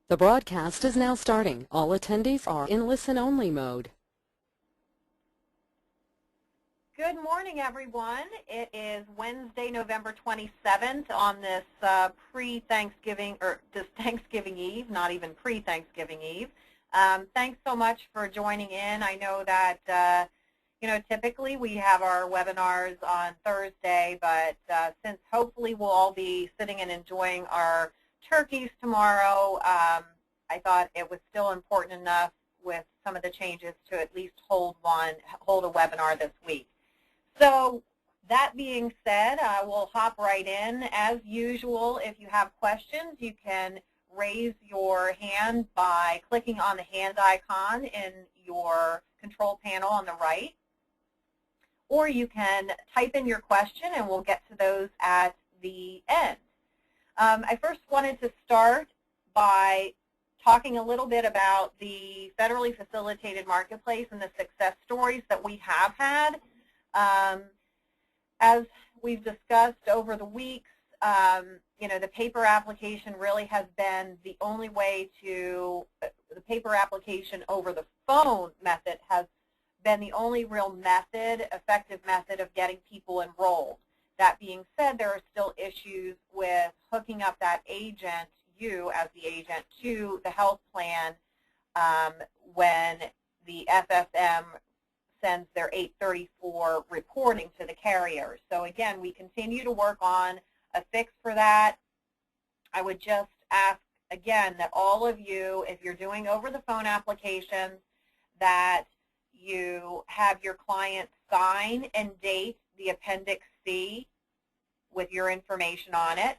The broadcast is now starting. All attendees are in listen-only mode. Good morning, everyone. It is Wednesday, November 27th on this pre-Thanksgiving, or this Thanksgiving Eve, not even pre-Thanksgiving Eve. Thanks so much for joining in. I know that, typically we have our webinars on Thursday, but since hopefully we'll all be sitting and enjoying our turkeys tomorrow, I thought it was still important enough with some of the changes to at least hold a webinar this week. So that being said, I will hop right in. As usual, if you have questions, you can raise your hand by clicking on the hand icon in your control panel on the right, or you can type in your question and we'll get to those at the end. I first wanted to start by talking a little bit about the federally facilitated marketplace and the success stories that we have had. As we've discussed over the weeks, the paper application really has been the only way to, the paper application over the phone method has been the only real method, effective method of getting people enrolled. That being said, there are still issues with hooking up that agent, you as the agent, to the health plan when the FFM sends their 834 reporting to the carriers. So again, we continue to work on a fix for that. I would just ask again that all of you, if you're doing over the phone applications, that you have your client sign and date the Appendix C with your information on it,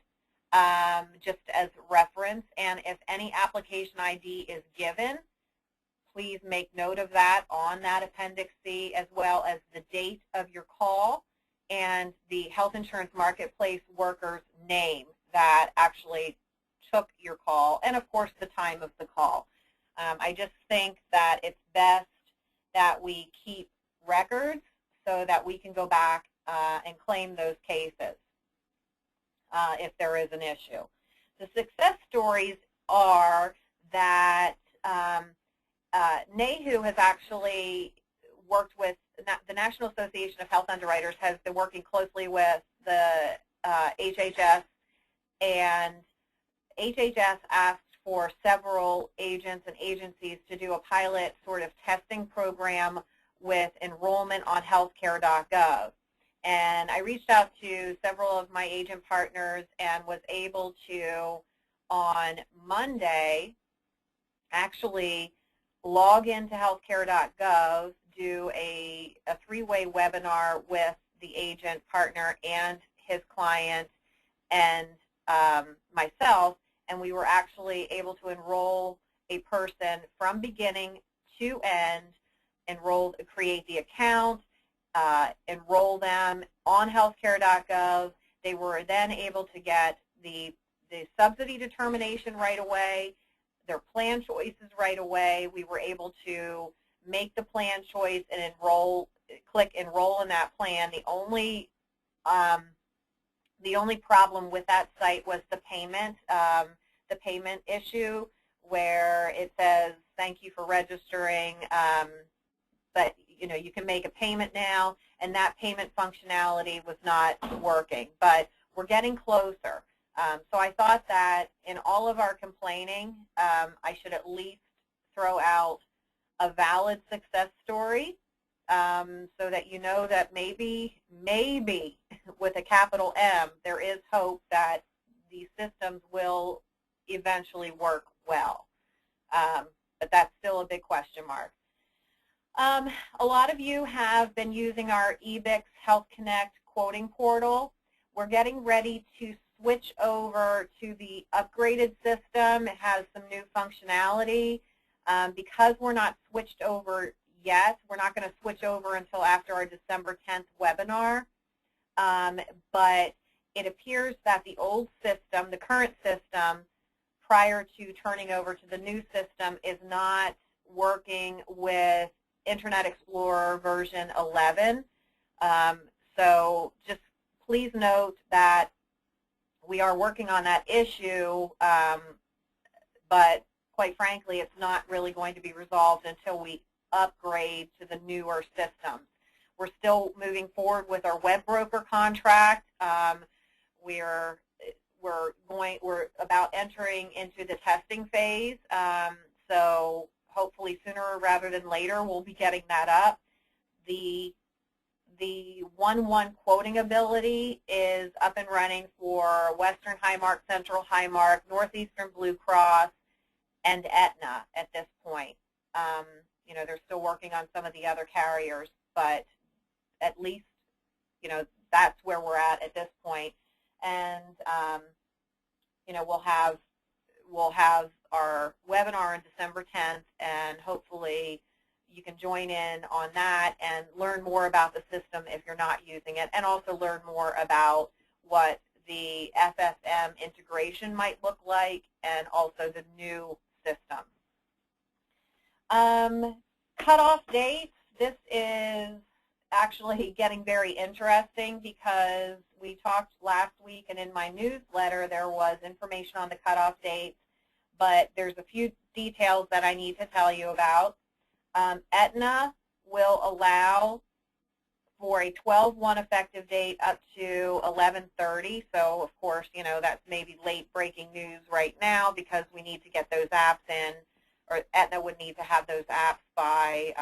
just as reference. And if any application ID is given, please make note of that on that Appendix C, as well as the date of your call and the health insurance marketplace worker's name that actually took your call, and of course the time of the call. I just think that it's best that we keep records so that we can go back and claim those cases if there is an issue. The success stories are that NAHU has actually worked with, the National Association of Health Underwriters has been working closely with the HHS, and HHS asked for several agents and agencies to do a pilot sort of testing program with enrollment on Healthcaregov. And I reached out to several of my agent partners and was able to, on Monday, actually log into healthcare.gov, do a three-way webinar with the agent partner and his client and myself, and we were actually able to enroll a person from beginning to end, create the account, enroll them on healthcare.gov. They were then able to get the subsidy determination right away, their plan choices right away. We were able to make the plan choice and click enroll in that plan. The only problem with that site was the payment issue, where it says thank you for registering, but you can make a payment now, and that payment functionality was not working. But we're getting closer. So I thought that in all of our complaining, I should at least throw out a valid success story so that you know that maybe with a capital M, there is hope that these systems will eventually work well. But that's still a big question mark. A lot of you have been using our Ebix Health Connect quoting portal. We're getting ready to switch over to the upgraded system. It has some new functionality. Because we're not switched over yet, we're not going to switch over until after our December 10th webinar. But it appears that the old system, the current system, prior to turning over to the new system, is not working with Internet Explorer version 11. So just please note that we are working on that issue, but quite frankly, it's not really going to be resolved until we upgrade to the newer systems. We're still moving forward with our web broker contract. We're about entering into the testing phase, so hopefully sooner rather than later we'll be getting that up. The 1-1 quoting ability is up and running for Western Highmark, Central Highmark, Northeastern Blue Cross, and Aetna at this point. You know, they're still working on some of the other carriers, but at least, you know, that's where we're at this point. And you know, we'll have our webinar on December 10th, and hopefully you can join in on that and learn more about the system if you're not using it, and also learn more about what the FFM integration might look like, and also the new system. Cutoff dates. This is actually getting very interesting because we talked last week, and in my newsletter there was information on the cutoff dates, but there's a few details that I need to tell you about. Aetna will allow for a 12/1 effective date up to 11/30. So, of course, you know, that's maybe late breaking news right now because we need to get those apps in, or Aetna would need to have those apps by,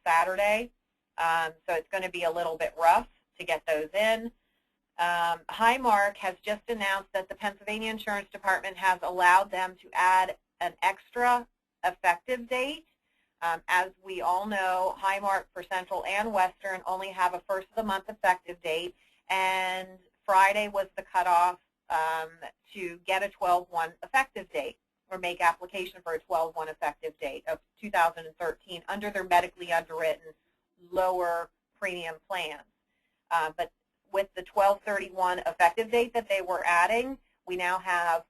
Saturday. So it's going to be a little bit rough to get those in. Highmark has just announced that the Pennsylvania Insurance Department has allowed them to add an extra effective date. As we all know, Highmark for Central and Western only have a first of the month effective date, and Friday was the cutoff to get a 12/1 effective date or make application for a 12/1 effective date of 2013 under their medically underwritten lower premium plans. But with the 12/31 effective date that they were adding, we now have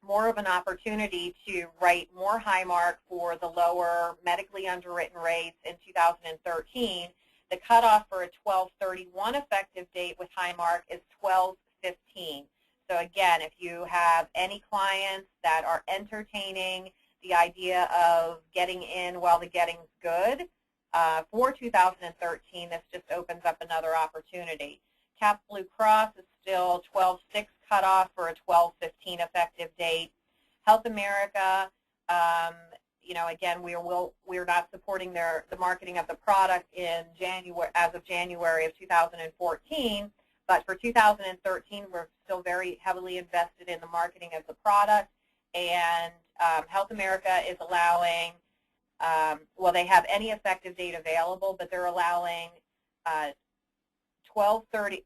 more of an opportunity to write more Highmark for the lower medically underwritten rates in 2013. The cutoff for a 12/31 effective date with Highmark is 12/15. So again, if you have any clients that are entertaining the idea of getting in while the getting's good for 2013, this just opens up another opportunity. Cap Blue Cross is still 12/6 cutoff for a 12/15 effective date. Health America, you know, again, we're not supporting the marketing of the product in January, as of January of 2014, but for 2013, we're still very heavily invested in the marketing of the product, and Health America is allowing, well, they have any effective date available, but they're allowing 12/30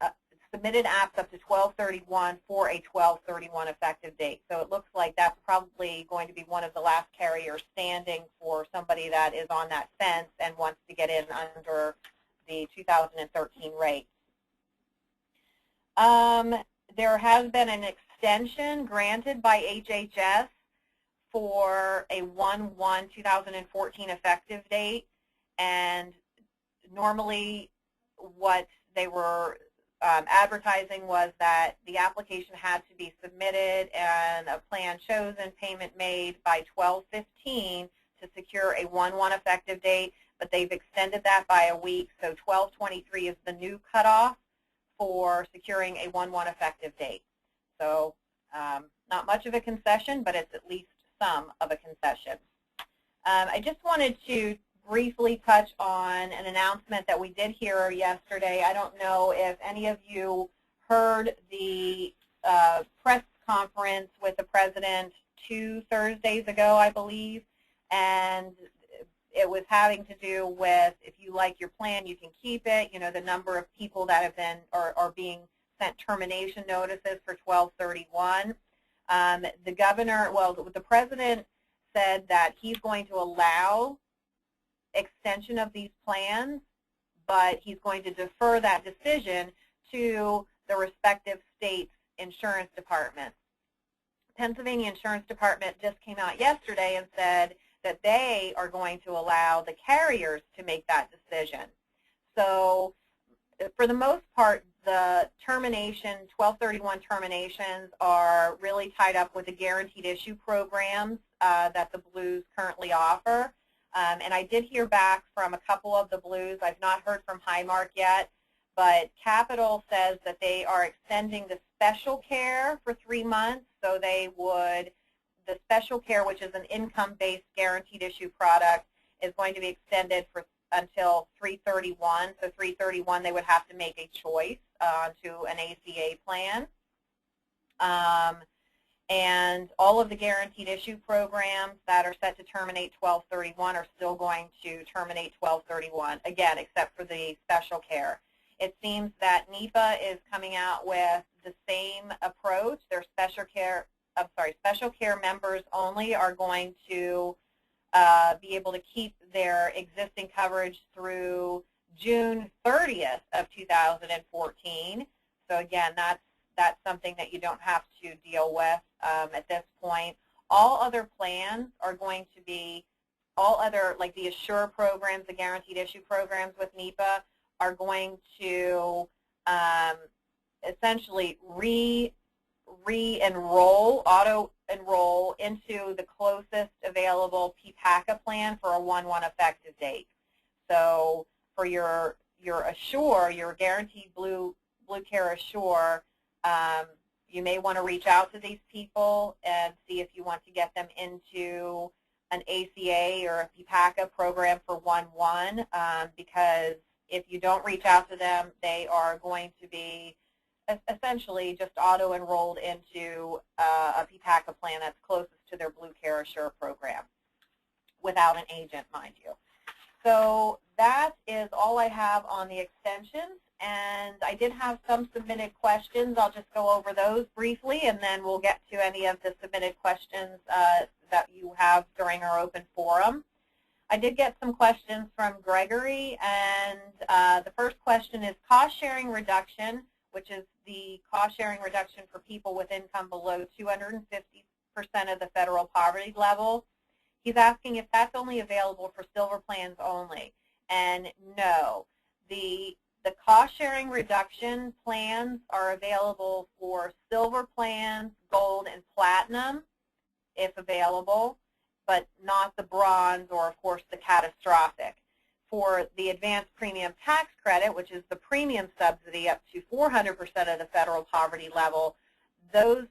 submitted apps up to 12/31 for a 12/31 effective date. So it looks like that's probably going to be one of the last carriers standing for somebody that is on that fence and wants to get in under the 2013 rate. There has been an extension granted by HHS for a 1/1/2014 effective date, and normally what they were advertising was that the application had to be submitted and a plan chosen, payment made by 12/15 to secure a 1/1 effective date, but they've extended that by a week, so 12/23 is the new cutoff for securing a 1/1 effective date. So not much of a concession, but it's at least some of a concession. I just wanted to briefly touch on an announcement that we did hear yesterday. I don't know if any of you heard the press conference with the President 2 Thursdays ago, I believe, and it was having to do with, if you like your plan, you can keep it. You know, the number of people that have been are being sent termination notices for 12/31. The governor, well, the President said that he's going to allow extension of these plans, but he's going to defer that decision to the respective states' insurance departments. Pennsylvania Insurance Department just came out yesterday and said that they are going to allow the carriers to make that decision. So for the most part, the termination, 1231 terminations are really tied up with the guaranteed issue programs that the Blues currently offer. And I did hear back from a couple of the Blues. I've not heard from Highmark yet, but Capital says that they are extending the special care for 3 months. So they would, the special care, which is an income-based guaranteed issue product, is going to be extended for until 3/31. So 3/31, they would have to make a choice to an ACA plan. And all of the guaranteed issue programs that are set to terminate 12/31 are still going to terminate 12/31, again, except for the special care. It seems that NEPA is coming out with the same approach. Their special care members only are going to be able to keep their existing coverage through June 30th of 2014. So again, that's something that you don't have to deal with at this point. All other plans are going to be, all other, like the Assure programs, the guaranteed issue programs with NEPA, are going to essentially re-enroll, auto-enroll into the closest available PPACA plan for a 1/1 effective date. So for your Assure, your guaranteed Blue Care Assure, you may want to reach out to these people and see if you want to get them into an ACA or a PPACA program for 1/1, because if you don't reach out to them, they are going to be essentially just auto-enrolled into a PPACA plan that's closest to their Blue Care Assure program without an agent, mind you. So that is all I have on the extensions, and I did have some submitted questions. I'll just go over those briefly, and then we'll get to any of the submitted questions that you have during our open forum. I did get some questions from Gregory, and the first question is cost-sharing reduction, which is the cost-sharing reduction for people with income below 250% of the federal poverty level. He's asking if that's only available for silver plans only. And no, the cost-sharing reduction plans are available for silver plans, gold, and platinum, if available, but not the bronze or, of course, the catastrophic. For the advanced premium tax credit, which is the premium subsidy up to 400% of the federal poverty level, those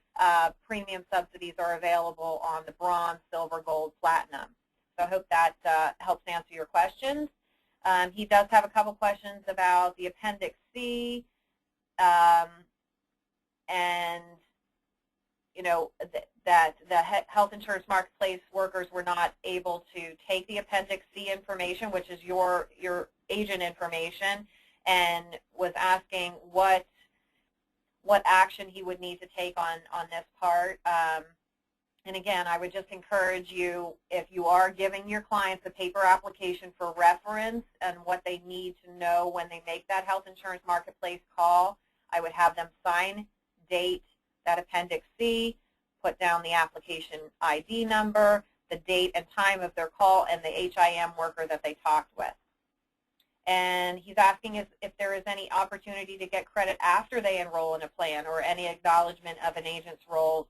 premium subsidies are available on the bronze, silver, gold, platinum. So I hope that helps answer your questions. He does have a couple questions about the Appendix C, and you know, that the health insurance marketplace workers were not able to take the Appendix C information, which is your agent information, and was asking what action he would need to take on this part. And again, I would just encourage you, if you are giving your clients a paper application for reference and what they need to know when they make that health insurance marketplace call, I would have them sign, date that Appendix C, put down the application ID number, the date and time of their call, and the HIM worker that they talked with. And he's asking if there is any opportunity to get credit after they enroll in a plan, or any acknowledgement of an agent's role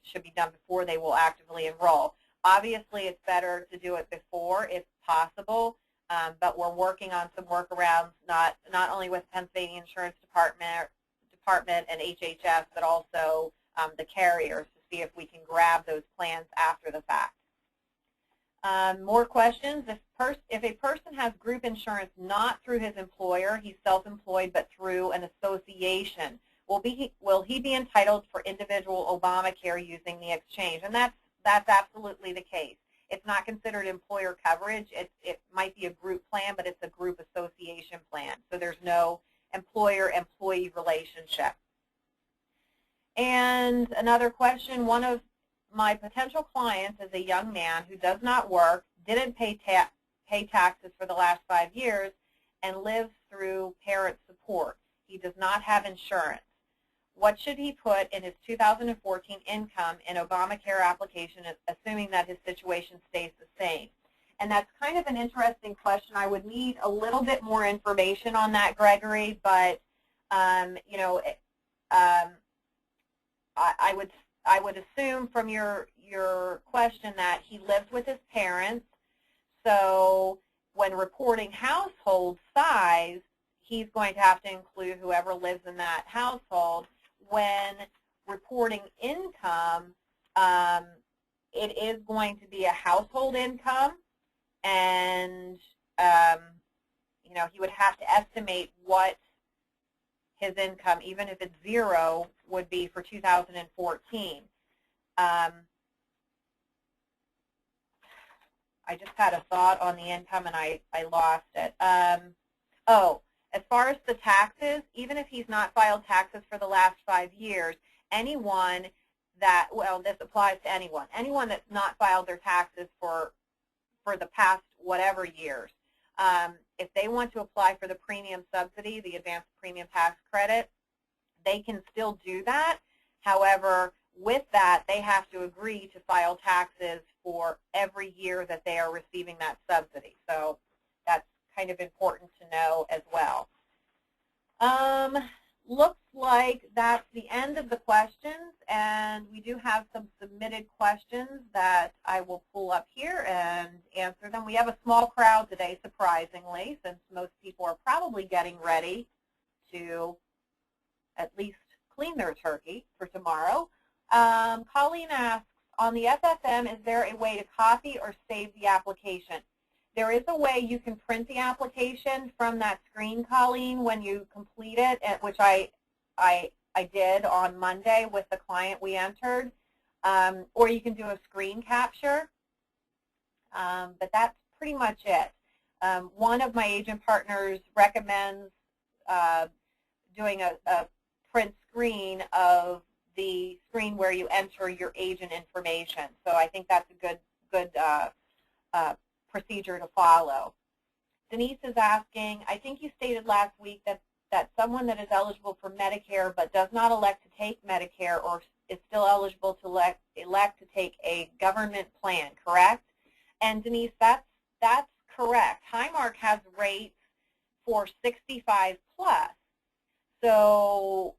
should be done before they will actively enroll. Obviously, it's better to do it before if possible, but we're working on some workarounds, not only with Pennsylvania Insurance Department and HHS, but also the carriers, to see if we can grab those plans after the fact. More questions. If a person has group insurance not through his employer, he's self-employed, but through an association, will he be entitled for individual Obamacare using the exchange? And that's absolutely the case. It's not considered employer coverage. It might be a group plan, but it's a group association plan. So there's no employer-employee relationship. And another question, one of my potential clients is a young man who does not work, didn't pay taxes for the last 5 years, and lives through parent support. He does not have insurance. What should he put in his 2014 income in Obamacare application, assuming that his situation stays the same? And that's kind of an interesting question. I would need a little bit more information on that, Gregory, but You know, I would assume from your question that he lives with his parents. So when reporting household size, he's going to have to include whoever lives in that household. When reporting income, it is going to be a household income, and you know, he would have to estimate what his income, even if it's zero, would be for 2014. I just had a thought on the income and I lost it. Oh, as far as the taxes, even if he's not filed taxes for the last 5 years, anyone that, well, this applies to anyone that's not filed their taxes for the past whatever years, if they want to apply for the premium subsidy, the advanced premium tax credit, they can still do that. However, with that, they have to agree to file taxes for every year that they are receiving that subsidy. So that's kind of important to know as well. Looks like that's the end of the questions, and we do have some submitted questions that I will pull up here and answer them. We have a small crowd today, surprisingly, since most people are probably getting ready to at least clean their turkey for tomorrow. Colleen asks, on the FFM, is there a way to copy or save the application? There is a way you can print the application from that screen, Colleen, when you complete it, which I did on Monday with the client we entered, or you can do a screen capture, but that's pretty much it. One of my agent partners recommends doing a print screen of the screen where you enter your agent information. So I think that's a good procedure to follow. Denise is asking, I think you stated last week that someone that is eligible for Medicare but does not elect to take Medicare or is still eligible to elect to take a government plan, correct? And Denise, that's correct. Highmark has rates for 65 plus. So,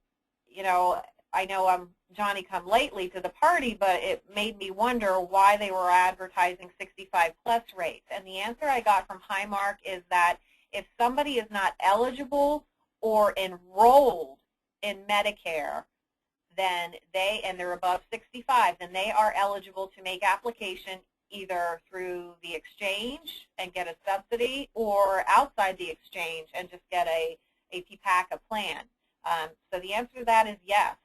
you know I'm Johnny come lately to the party, but it made me wonder why they were advertising 65 plus rates. And the answer I got from Highmark is that if somebody is not eligible or enrolled in Medicare, then they're above 65, then they are eligible to make application either through the exchange and get a subsidy, or outside the exchange and just get a PPACA plan. So the answer to that is yes.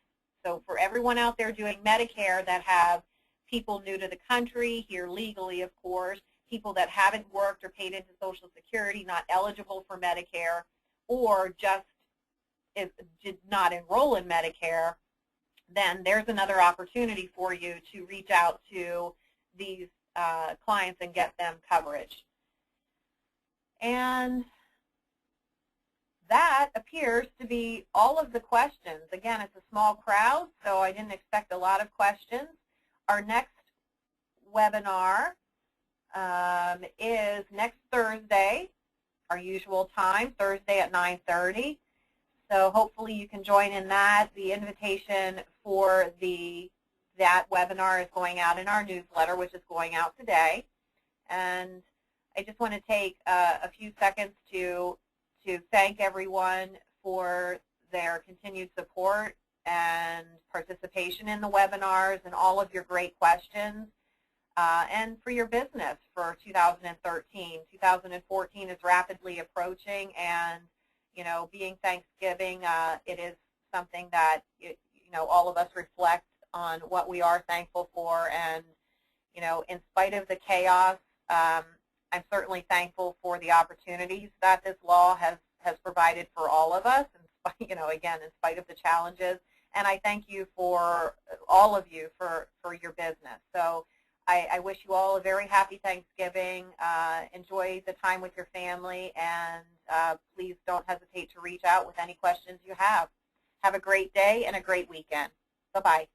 So for everyone out there doing Medicare that have people new to the country, here legally, of course, people that haven't worked or paid into Social Security, not eligible for Medicare, or just did not enroll in Medicare, then there's another opportunity for you to reach out to these clients and get them coverage. And that appears to be all of the questions. Again, it's a small crowd, so I didn't expect a lot of questions. Our next webinar is next Thursday, our usual time, Thursday at 9:30. So hopefully you can join in that. The invitation for that webinar is going out in our newsletter, which is going out today. And I just want to take a few seconds to thank everyone for their continued support and participation in the webinars and all of your great questions, and for your business for 2013. 2014 is rapidly approaching, and being Thanksgiving, it is something that all of us reflect on what we are thankful for. And in spite of the chaos, I'm certainly thankful for the opportunities that this law has provided for all of us, again, in spite of the challenges. And I thank you for all of you for your business. So I wish you all a very happy Thanksgiving. Enjoy the time with your family, and please don't hesitate to reach out with any questions you have. Have a great day and a great weekend. Bye-bye.